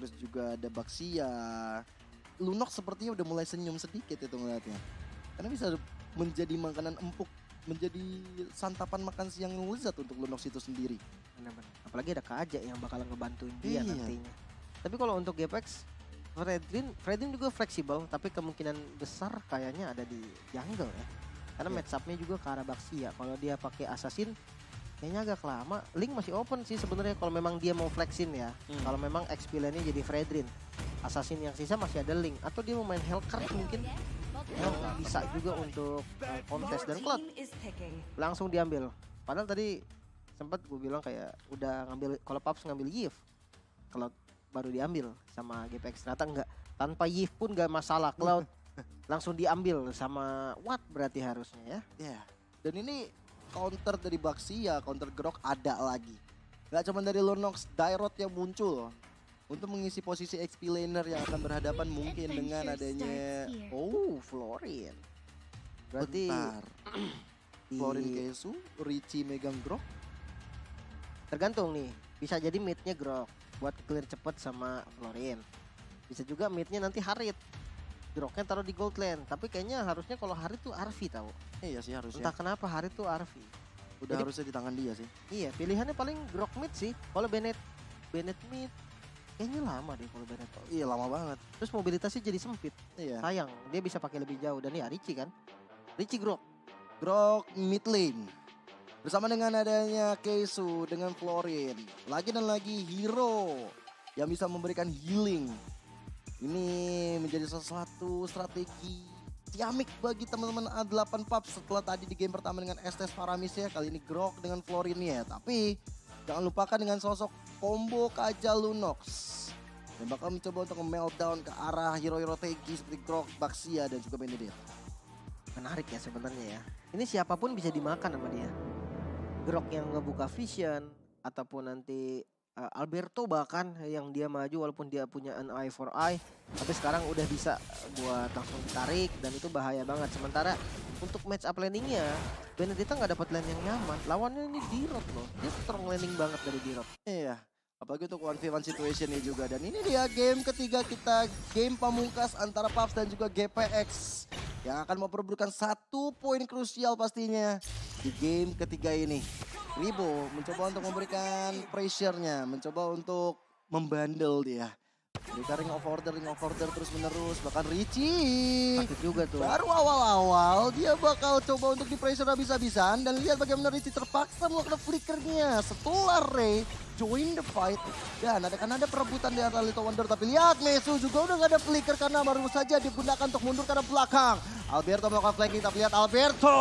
terus juga ada Baxia. Lunox sepertinya udah mulai senyum sedikit itu ngeliatnya. Karena bisa menjadi makanan empuk, menjadi santapan makan siang yang lezat untuk Lunox itu sendiri. Benar-benar. Apalagi ada Kak Aja yang bakalan ngebantuin dia Iya. nantinya. Tapi kalau untuk Gepex, Fredrin juga fleksibel, tapi kemungkinan besar kayaknya ada di jungle ya. Karena Iya. match up-nya juga ke arah Baxia. Kalau dia pakai assassin kayaknya agak lama. Link masih open sih sebenarnya kalau memang dia mau flexin ya. Kalau memang XP lane-nya jadi Fredrin. Assassin yang sisa masih ada Link atau dia mau main Hellcurt mungkin. Bisa juga untuk kontes dan Cloud langsung diambil. Padahal tadi sempat gue bilang kayak udah ngambil, kalau Paps ngambil Yif, Cloud baru diambil sama GPX. Ternyata enggak, tanpa Yif pun gak masalah, Cloud langsung diambil sama Watt berarti harusnya ya. Ya. Dan ini counter dari Baxia, counter Grok ada lagi. Gak cuma dari Lunox, Dairot yang muncul untuk mengisi posisi XP laner yang akan berhadapan mungkin dengan adanya Florin. Berarti bentar. Florin Kesu, Richie megang Grok. tergantung nih, bisa jadi mid-nya Grok buat clear cepet sama Florin. Bisa juga mid-nya nanti Harit. Groknya taruh di gold lane, tapi kayaknya harusnya kalau Harit tuh Arvi tahu. Iya sih harusnya. Entah kenapa Harit tuh Arvi. Udah Jadi- harusnya di tangan dia sih. Iya, pilihannya paling Grok mid sih. Kalau Bennett mid kayaknya lama deh kalau Bennett. Iya lama banget. Terus mobilitasnya jadi sempit. Iya. Sayang, dia bisa pakai lebih jauh. Dan ya Richie kan. Richie Grok. Grok mid lane. Bersama dengan adanya Kesu dengan Florin. Lagi dan lagi hero yang bisa memberikan healing. Ini menjadi salah satu strategi ciamik bagi teman-teman A8 Pub setelah tadi di game pertama dengan Estes Paramis ya. Kali ini Grok dengan Florin ya. Tapi jangan lupakan dengan sosok combo Kaja Lunox. Dan bakal mencoba untuk meltdown ke arah hero-hero tegi seperti Grok, Baxia dan juga Benedict. Menarik ya sebenarnya ya. Ini siapapun bisa dimakan sama dia. Grok yang ngebuka vision ataupun nanti Alberto bahkan yang dia maju walaupun dia punya an eye for eye, tapi sekarang udah bisa buat langsung ditarik dan itu bahaya banget. Sementara untuk match up landingnya Benedetta nggak dapat lane yang nyaman. Lawannya ini Dirot loh, dia strong landing banget dari Dirot. Iya, apalagi untuk 1v1 situation ini juga. Dan ini dia game ketiga kita, game pamungkas antara Paps dan juga GPX. Yang akan memperebutkan 1 poin krusial pastinya di game ketiga ini. Ribo mencoba untuk memberikan pressure-nya, mencoba untuk membandel dia. Berikan ring of order terus menerus. Bahkan Richie Sakit juga tuh. baru awal-awal dia bakal coba untuk di pressure habis-habisan. Dan lihat bagaimana Richie terpaksa melakukan flickernya setelah Ray join the fight. Dan akan ada perebutan di antara Little Wonder. Tapi lihat Mesu juga udah gak ada flicker karena baru saja digunakan untuk mundur ke arah belakang. Alberto melakukan flanking, tapi lihat Alberto.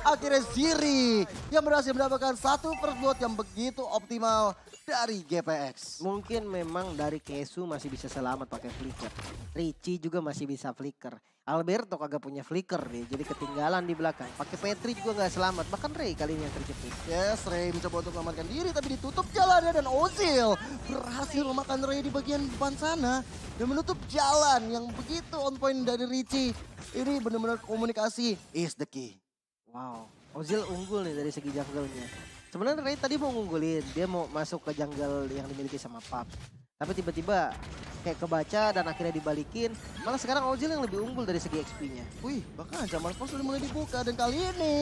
Akhirnya Ziri yang berhasil mendapatkan satu perbuat yang begitu optimal dari GPX. Mungkin memang dari Kesu masih bisa selamat pakai flicker. Richie juga masih bisa flicker. Alberto kagak punya flicker nih, jadi ketinggalan di belakang. Pakai Petri juga nggak selamat, bahkan Ray kali ini yang terjepit. Yes, Ray mencoba untuk mengamankan diri tapi ditutup jalannya dan Ozil berhasil memakan Ray di bagian depan sana dan menutup jalan yang begitu on point dari Richie. Ini benar-benar komunikasi is the key. Wow, Ozil unggul nih dari segi jungle-nya. Sebenarnya Ray tadi mau ngunggulin, dia mau masuk ke jungle yang dimiliki sama Paps. Tapi tiba-tiba kayak kebaca dan akhirnya dibalikin. Malah sekarang Ozil yang lebih unggul dari segi XP-nya. Wih, bahkan ancaman pos sudah mulai dibuka dan kali ini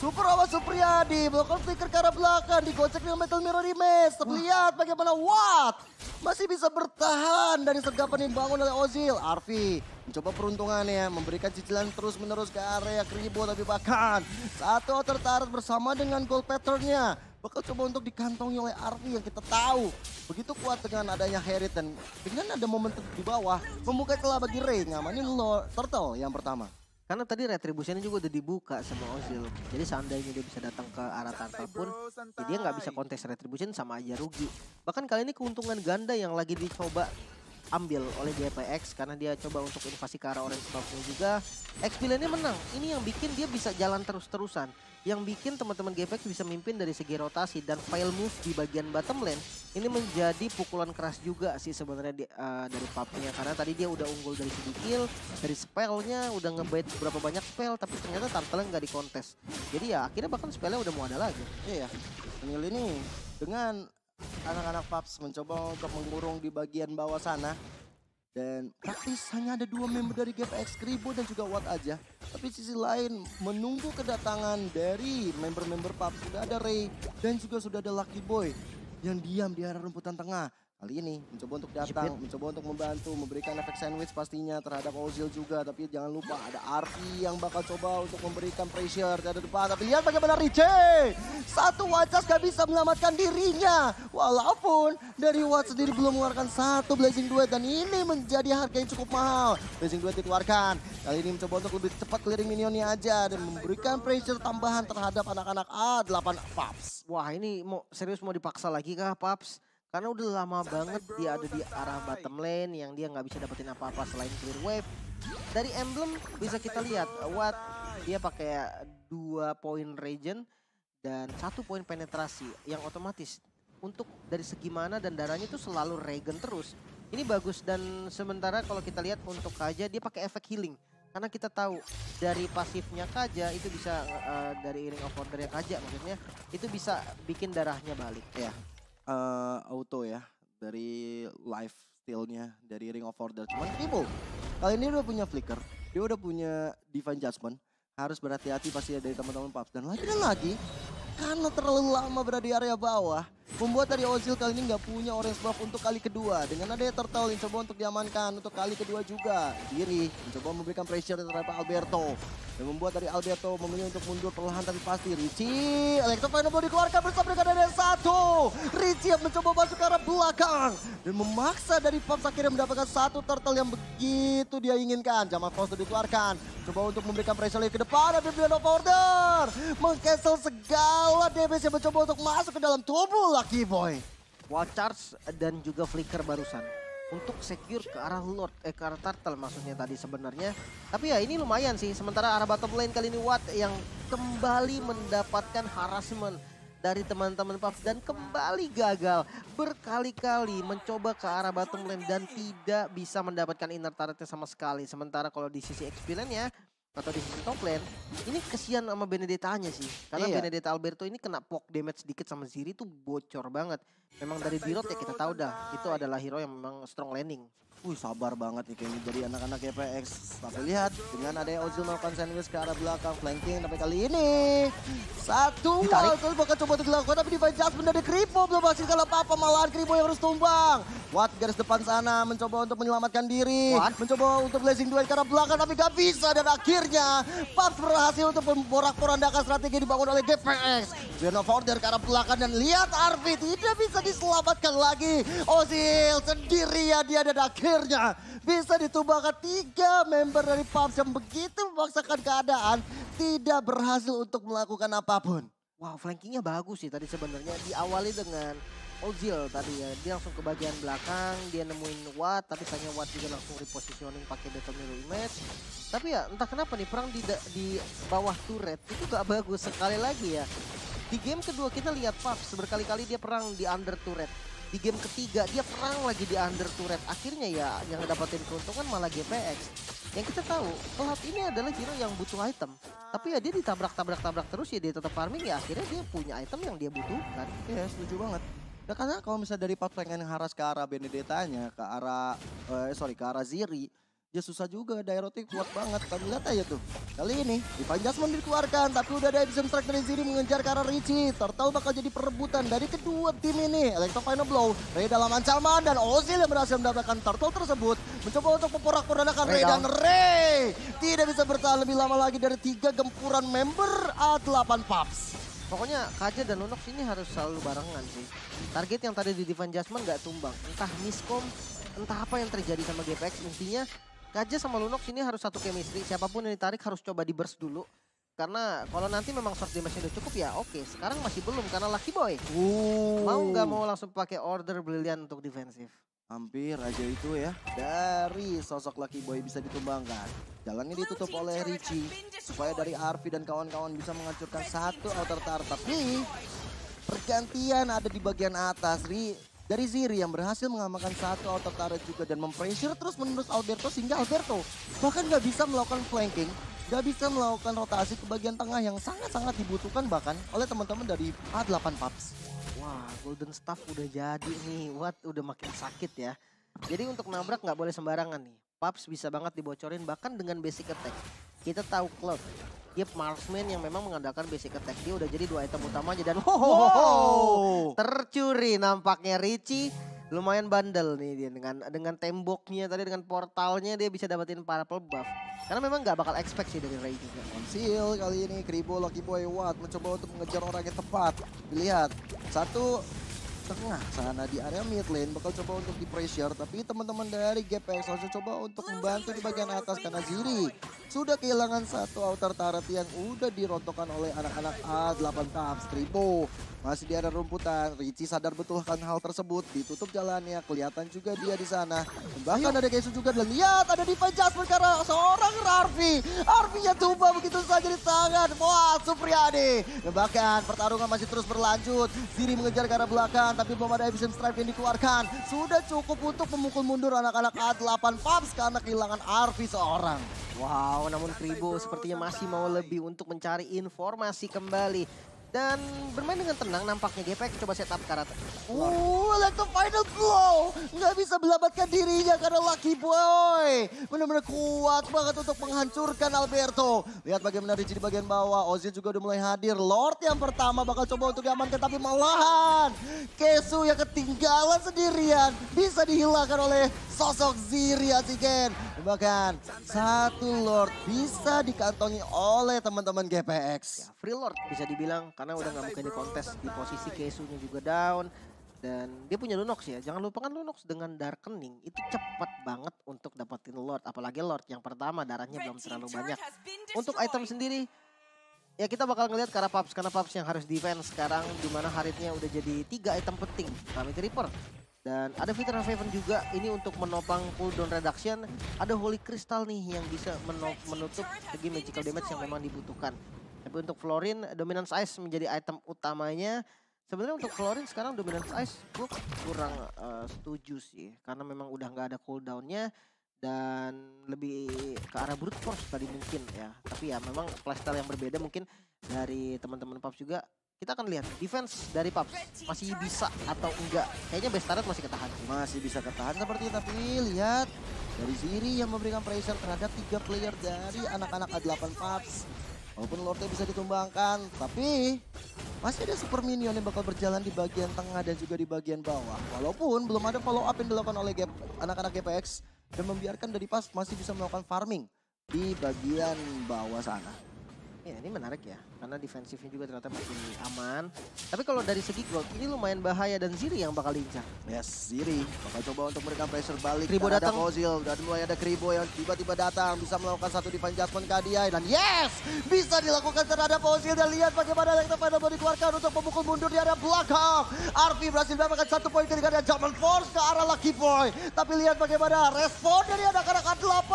Super Awas Supriyadi melakukan flicker ke arah belakang, digocek dengan Metal Mirror Image. Terlihat bagaimana Watt masih bisa bertahan dari sergapan yang dibangun oleh Ozil. Arfi mencoba peruntungannya, memberikan cicilan terus-menerus ke area Kribo, tapi bahkan satu tertarik bersama dengan gold pattern-nya bakal coba untuk dikantongi oleh Arfi yang kita tahu begitu kuat dengan adanya Herit dan dengan ada momentum di bawah membuka celah bagi Ray ngamanin Turtle yang pertama. Karena tadi retributionnya juga udah dibuka sama Ozil. Jadi seandainya dia bisa datang ke arah Turtle pun, ya dia nggak bisa kontes retribution sama aja rugi. Bahkan kali ini keuntungan ganda yang lagi dicoba ambil oleh GPX karena dia coba untuk invasi ke arah Orange Buff-nya juga. XP lane-nya menang. Ini yang bikin dia bisa jalan terus-terusan. Yang bikin teman-teman GPX bisa mimpin dari segi rotasi dan file move di bagian bottom lane. Ini menjadi pukulan keras juga sih sebenarnya dari Pup-nya. Karena tadi dia udah unggul dari segi kill, dari spellnya udah ngebait berapa banyak spell, tapi ternyata Turtle nggak dikontes. Jadi ya akhirnya bahkan spellnya udah mau ada lagi. Iya, Daniel ini dengan Anak-anak Paps mencoba untuk mengurung di bagian bawah sana. Dan praktis hanya ada 2 member dari GPX, Kribo dan juga Watt aja. Tapi sisi lain menunggu kedatangan dari member-member Paps. Sudah ada Ray dan juga sudah ada Lucky Boy yang diam di area rumputan tengah. Kali ini mencoba untuk datang, mencoba untuk membantu, memberikan efek sandwich pastinya terhadap Ozil juga. Tapi jangan lupa ada Arfi yang bakal coba untuk memberikan pressure dari depan. Tapi lihat bagaimana Richie. Satu Wacas gak bisa menyelamatkan dirinya. Walaupun dari Watt sendiri belum mengeluarkan satu Blazing Duet. Dan ini menjadi harga yang cukup mahal. Blazing Duet dikeluarkan. Kali ini mencoba untuk lebih cepat clearing minionnya aja. Dan memberikan pressure tambahan terhadap anak-anak A8 Paps. Wah ini serius mau dipaksa lagi kah Paps? Karena udah lama banget dia ada di arah bottom lane yang dia nggak bisa dapetin apa-apa selain clear wave. Dari emblem bisa kita lihat Watt dia pakai 2 poin regen dan 1 poin penetrasi yang otomatis untuk dari segi mana dan darahnya itu selalu regen terus. Ini bagus dan sementara kalau kita lihat untuk Kaja dia pakai efek healing. Karena kita tahu dari pasifnya Kaja itu bisa dari Ring of Order Kaja maksudnya itu bisa bikin darahnya balik ya. Auto ya dari life steal-nya dari Ring of Order. Cuman Kribo kali ini udah punya flicker, dia udah punya Divine Judgment. Harus berhati-hati pasti dari teman-teman Paps. Dan lagi karena terlalu lama berada di area bawah, membuat dari Ozil kali ini nggak punya orange buff untuk kali kedua. Dengan adanya Turtle yang coba untuk diamankan untuk kali kedua juga. Diri mencoba memberikan pressure terhadap Alberto. Dan membuat dari Alberto memilih untuk mundur perlahan tapi pasti. Richie, Electro-Final dikeluarkan bersama dengan ada satu. Richie yang mencoba masuk ke arah belakang. Dan memaksa dari Paps akhirnya mendapatkan satu Turtle yang begitu dia inginkan. Jamal Foster dikeluarkan. Coba untuk memberikan pressure lagi ke depan. Ada Ring of Order. Meng-cancel segala damage yang mencoba untuk masuk ke dalam tubuh Lucky Boy. Wall charge dan juga flicker barusan untuk secure ke arah Lord, ke arah Turtle maksudnya tadi sebenarnya. Tapi ya ini lumayan sih, sementara arah bottom lane kali ini Watt yang kembali mendapatkan harassment dari teman-teman Paps dan kembali gagal berkali-kali mencoba ke arah bottom lane dan tidak bisa mendapatkan inner turretnya sama sekali. Sementara kalau di sisi experience-nya atau di sisi top lane, ini kesian sama Benedetta-nya sih. Karena Benedetta Alberto ini kena poke damage sedikit sama Ziri tuh bocor banget. Memang dari Birot ya kita tahu dah, itu adalah hero yang memang strong landing. Sabar banget nih kayaknya jadi anak-anak GPX. Tapi lihat dengan adanya Ozil melakukan sandwich ke arah belakang flanking. Tapi kali ini satu Ozil bakal coba untuk dilakukan. Tapi Divine Judgment dari Kribo belum menghasilkan apa-apa. Malahan Kribo yang harus tumbang. Watt garis depan sana mencoba untuk menyelamatkan diri. Mencoba untuk blazing duet ke arah belakang tapi gak bisa. Dan akhirnya Paps berhasil untuk memporak-porandakan strategi dibangun oleh GPX. Ring of Order ke arah belakang dan lihat Arfi tidak bisa diselamatkan lagi. Ozil sendirian dia dan akhirnya bisa ditumbangkan 3 member dari Paps yang begitu memaksakan keadaan tidak berhasil untuk melakukan apapun. Wow, flankingnya bagus sih tadi sebenarnya. Diawali dengan Ozil tadi ya, dia langsung ke bagian belakang, dia nemuin Watt, tapi sayangnya Watt juga langsung repositioning pakai Battle Mirror Image. Tapi ya entah kenapa nih perang di bawah turret itu gak bagus sekali lagi ya. Di game kedua kita lihat Paps berkali-kali dia perang di under turret. Di game ketiga dia perang lagi di under turret. Akhirnya ya yang dapetin keuntungan malah GPX. Yang kita tahu Cloud ini adalah hero yang butuh item. Tapi ya dia ditabrak-tabrak terus ya dia tetap farming ya akhirnya dia punya item yang dia butuhkan. Ya setuju banget. Nah, karena kalau misalnya dari Paps pengen haras ke arah Benedetta-nya, ke arah ke arah Ziri, ya susah juga, Dairotik kuat banget. Kami lihat aja tuh. Kali ini Divine Judgment dikeluarkan, tapi udah ada Abyssal Strike dari Ziri mengejar ke arah Richie. Turtle bakal jadi perebutan dari kedua tim ini. Electro Final Blow, Ray dalam ancaman dan Ozil yang berhasil mendapatkan Turtle tersebut. Mencoba untuk memporak-porandakan Ray dan Ray tidak bisa bertahan lebih lama lagi dari 3 gempuran member A8 Paps. Pokoknya Kaja dan Lunox ini harus selalu barengan sih. Target yang tadi di Divine Judgment gak tumbang. Entah miscom, entah apa yang terjadi sama GPX. Intinya Kaja sama Lunox ini harus satu chemistry. Siapapun yang ditarik harus coba di burst dulu. Karena kalau nanti memang short damage-nya udah cukup ya oke. Sekarang masih belum karena Lucky Boy. Mau gak mau langsung pakai order Brilliant untuk defensif. Hampir aja itu ya. Dari sosok Lucky Boy bisa ditumbangkan. Jalannya ditutup oleh Richie. Supaya dari Arfi dan kawan-kawan bisa menghancurkan satu outer turret. Tapi pergantian ada di bagian atas. Dari Ziri yang berhasil mengamankan satu outer turret juga. Dan mempressure terus menerus Alberto. Sehingga Alberto bahkan gak bisa melakukan flanking. Gak bisa melakukan rotasi ke bagian tengah yang sangat-sangat dibutuhkan bahkan oleh teman-teman dari A8 Paps. Wah, Golden Staff udah jadi nih. What, udah makin sakit ya. Jadi untuk nabrak nggak boleh sembarangan nih. Paps bisa banget dibocorin bahkan dengan basic attack. Kita tahu Cloud, dia marksman yang memang mengandalkan basic attack. Dia udah jadi 2 item utama aja dan tercuri nampaknya Richie. Lumayan bandel nih dia dengan temboknya tadi, dengan portalnya dia bisa dapetin purple buff. Karena memang nggak bakal expect sih dari Ray juga. Konsil kali ini Kribo, Lucky Boy, Watt mencoba untuk mengejar orang yang tepat. Dilihat, satu tengah sana di area mid lane bakal coba untuk di pressure, tapi teman-teman dari GPX langsung coba untuk membantu di bagian atas karena Ziri sudah kehilangan satu outer turret yang udah dirontokkan oleh anak-anak A8 Paps. Kribo masih di area rumputan, Richie sadar betul akan hal tersebut, ditutup jalannya, kelihatan juga dia di sana. Bahkan ada Kesu juga, dan lihat ada Divine Jasmine karena seorang Arfi. Arfinya tumbang begitu saja di tangan. Wah, Supriyadi. Bahkan pertarungan masih terus berlanjut. Ziri mengejar ke arah belakang, tapi belum ada Evision Stripe yang dikeluarkan. Sudah cukup untuk memukul mundur anak-anak A8 Paps karena kehilangan Arfi seorang. Wow, namun Kribo sepertinya masih mau lebih untuk mencari informasi kembali. Dan bermain dengan tenang nampaknya GPX coba setup karat. Like the final blow. Nggak bisa melamatkan dirinya karena Lucky Boy benar-benar kuat banget untuk menghancurkan Alberto. Lihat bagaimana Richie di bagian bawah. Ozil juga udah mulai hadir. Lord yang pertama bakal coba untuk diamankan, tapi malahan Kesu yang ketinggalan sendirian bisa dihilangkan oleh sosok Ziri Azigen. Bahkan satu Lord bisa dikantongi oleh teman-teman GPX. Ya, free Lord bisa dibilang karena udah nggak mungkin di kontes di posisi Kesunya juga down. Dan dia punya Lunox ya, jangan lupakan Lunox dengan Darkening itu cepat banget untuk dapetin Lord. Apalagi Lord yang pertama darahnya belum terlalu banyak. Untuk item sendiri, ya kita bakal ngelihat ke arah Paps, karena Paps yang harus defense sekarang, dimana Haritnya udah jadi 3 item penting. Calamity Reaper. Dan ada Fitter Raven juga, ini untuk menopang cooldown reduction. Ada Holy Crystal nih yang bisa menutup segi magical damage yang memang dibutuhkan. Tapi untuk Florin, Dominance Ice menjadi item utamanya. Sebenarnya untuk Florin sekarang Dominance Ice gue kurang setuju sih. Karena memang udah nggak ada cooldownnya. Dan lebih ke arah Brute Force tadi mungkin ya. Tapi ya memang playstyle yang berbeda mungkin dari teman-teman Paps juga. Kita akan lihat defense dari Paps masih bisa atau enggak. Kayaknya best turret masih ketahan. Masih bisa ketahan sepertinya, tapi lihat dari Ziri yang memberikan pressure terhadap 3 player dari anak-anak A8 Paps. Walaupun Lordnya bisa ditumbangkan, tapi masih ada super minion yang bakal berjalan di bagian tengah dan juga di bagian bawah. Walaupun belum ada follow up yang dilakukan oleh anak-anak GPX dan membiarkan dari Paps masih bisa melakukan farming di bagian bawah sana. Ya ini menarik ya, karena defensifnya juga ternyata masih aman. Tapi kalau dari segi gold, ini lumayan bahaya dan Ziri yang bakal diincar. Yes, Ziri bakal coba untuk memberikan pressure balik. Kribo datang. Ozil dan mulai ada Kribo yang tiba-tiba datang. Bisa melakukan satu Divine Judgment ke Adiai. Dan yes, bisa dilakukan terhadap Ozil. Dan lihat bagaimana yang terpada dikeluarkan untuk memukul mundur di area belakang. Arfi berhasil mendapatkan 1 poin ketika ada German Force ke arah Lucky Boy. Tapi lihat bagaimana respon dari anak-anak A8.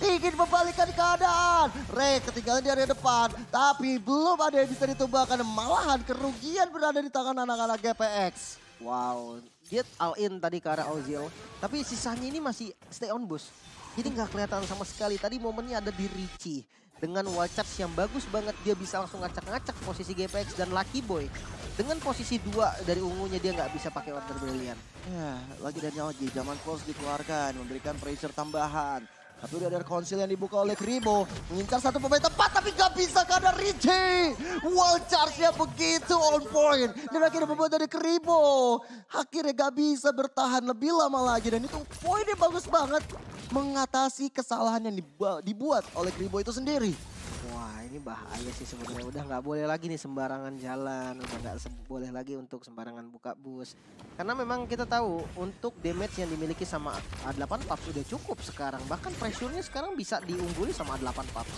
Ingin membalikkan keadaan. Ray ketinggalan di area depan. Tapi belum ada yang bisa ditumbangkan, malahan kerugian berada di tangan anak-anak GPX. Wow, dia all in tadi ke arah Ozil. Tapi sisanya ini masih stay on boost. Jadi nggak kelihatan sama sekali. Tadi momennya ada di Richie. Dengan wall charge yang bagus banget, dia bisa langsung ngacak-ngacak posisi GPX dan Lucky Boy. Dengan posisi 2 dari ungunya dia nggak bisa pakai order brilian. Ya, lagi dari Oji, Zaman Force dikeluarkan, memberikan pressure tambahan. Tapi udah ada konsil yang dibuka oleh Kribo. Mengincar satu pemain tepat tapi gak bisa karena Richie. Wall charge-nya begitu on point. Dan akhirnya membuat dari Kribo. Akhirnya gak bisa bertahan lebih lama lagi. Dan itu poinnya bagus banget. Mengatasi kesalahan yang dibuat oleh Kribo itu sendiri. Wah ini bahaya sih sebenarnya, udah nggak boleh lagi nih sembarangan jalan, udah nggak boleh lagi untuk sembarangan buka bus. Karena memang kita tahu untuk damage yang dimiliki sama A8 Paps udah cukup sekarang, bahkan pressure-nya sekarang bisa diungguli sama A8 Paps.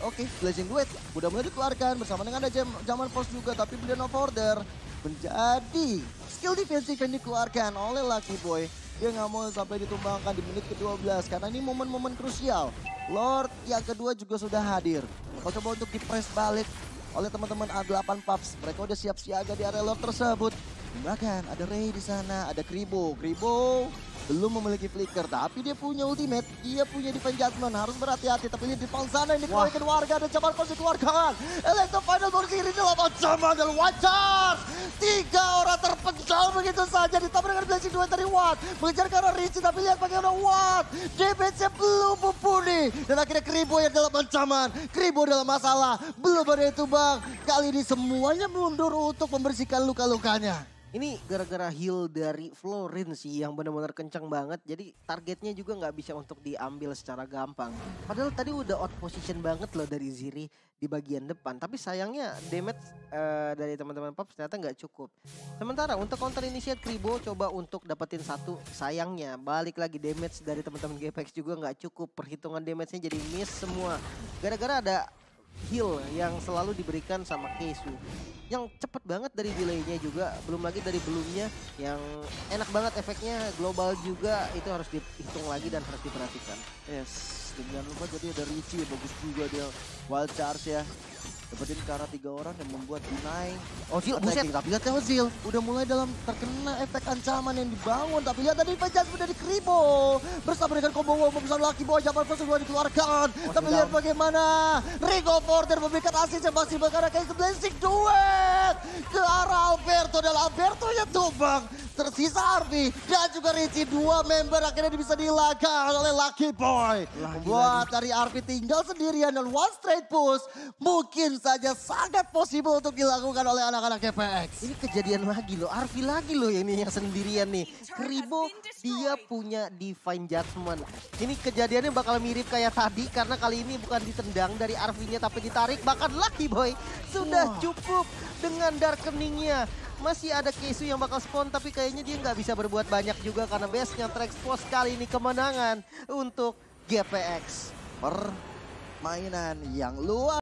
Oke, Blazing Duet udah mulai dikeluarkan bersama dengan ada Zaman Force juga, tapi Billion of Order menjadi skill defensif yang dikeluarkan oleh Lucky Boy. Dia nggak mau sampai ditumbangkan di menit ke-12 karena ini momen-momen krusial. Lord yang kedua juga sudah hadir. Mereka coba untuk di-press balik oleh teman-teman A8 Paps. Mereka udah siap siaga di area Lord tersebut. Bahkan ada Ray di sana, ada Kribo. Kribo belum memiliki flicker, tapi dia punya ultimate, dia punya defense judgment, harus berhati-hati. Tapi lihat di depan sana yang dikeluarkan warga dan Jamal Cross dikeluarkan. Electro Final berdiri dalam ancaman dan Watchers. 3 orang terpental begitu saja, ditambah dengan blessing 2 dari Watt. Mengejar ke arah Richie, tapi lihat bagaimana Watt. Damage-nya belum mumpuni. Dan akhirnya Kribo yang dalam ancaman, Kribo dalam masalah. Belum ada itu bang, kali ini semuanya mundur untuk membersihkan luka-lukanya. Ini gara-gara heal dari Florin sih yang benar-benar kencang banget. Jadi targetnya juga nggak bisa untuk diambil secara gampang. Padahal tadi udah out position banget loh dari Ziri di bagian depan. Tapi sayangnya damage dari teman-teman Pops ternyata nggak cukup. Sementara untuk counter initiate Kribo coba untuk dapetin satu. Sayangnya balik lagi damage dari teman-teman GPX juga nggak cukup. Perhitungan damage-nya jadi miss semua. Gara-gara ada heal yang selalu diberikan sama Keisu. Yang cepet banget dari delaynya juga, belum lagi dari belumnya yang enak banget efeknya, global juga, itu harus dihitung lagi dan harus diperhatikan. Yes, dan jangan lupa jadi ada Richie, bagus juga dia wild charge ya. Dapetin ke arah 3 orang yang membuat deny. Ozil, buset, tapi lihat Ozil udah mulai dalam terkena efek ancaman yang dibangun. Tapi lihat tadi penjahat dari Kribo bersama dengan combo wow bersama Lucky Boy, Jamal Cross sudah dikeluarkan. Tapi lihat bagaimana Rigo Porter memberikan asist yang masih berkarya kayak blessing duet ke arah Alberto, dan Alberto nya tumbang. Tersisa Arvi dan juga Richie, 2 member akhirnya bisa dihilangkan oleh Lucky Boy. Membuat dari Arvi tinggal sendirian dan one straight push mungkin saja sangat possible untuk dilakukan oleh anak-anak GPX. Ini kejadian lagi loh, Arvi lagi loh ini yang sendirian nih. Kribo dia punya Divine Judgment. Ini kejadiannya bakal mirip kayak tadi karena kali ini bukan ditendang dari Arvinya tapi ditarik. Bahkan Lucky Boy sudah cukup dengan darkeningnya. Masih ada Keisu yang bakal spawn tapi kayaknya dia nggak bisa berbuat banyak juga karena base-nya terekspos kali ini kemenangan untuk GPX. Permainan yang luar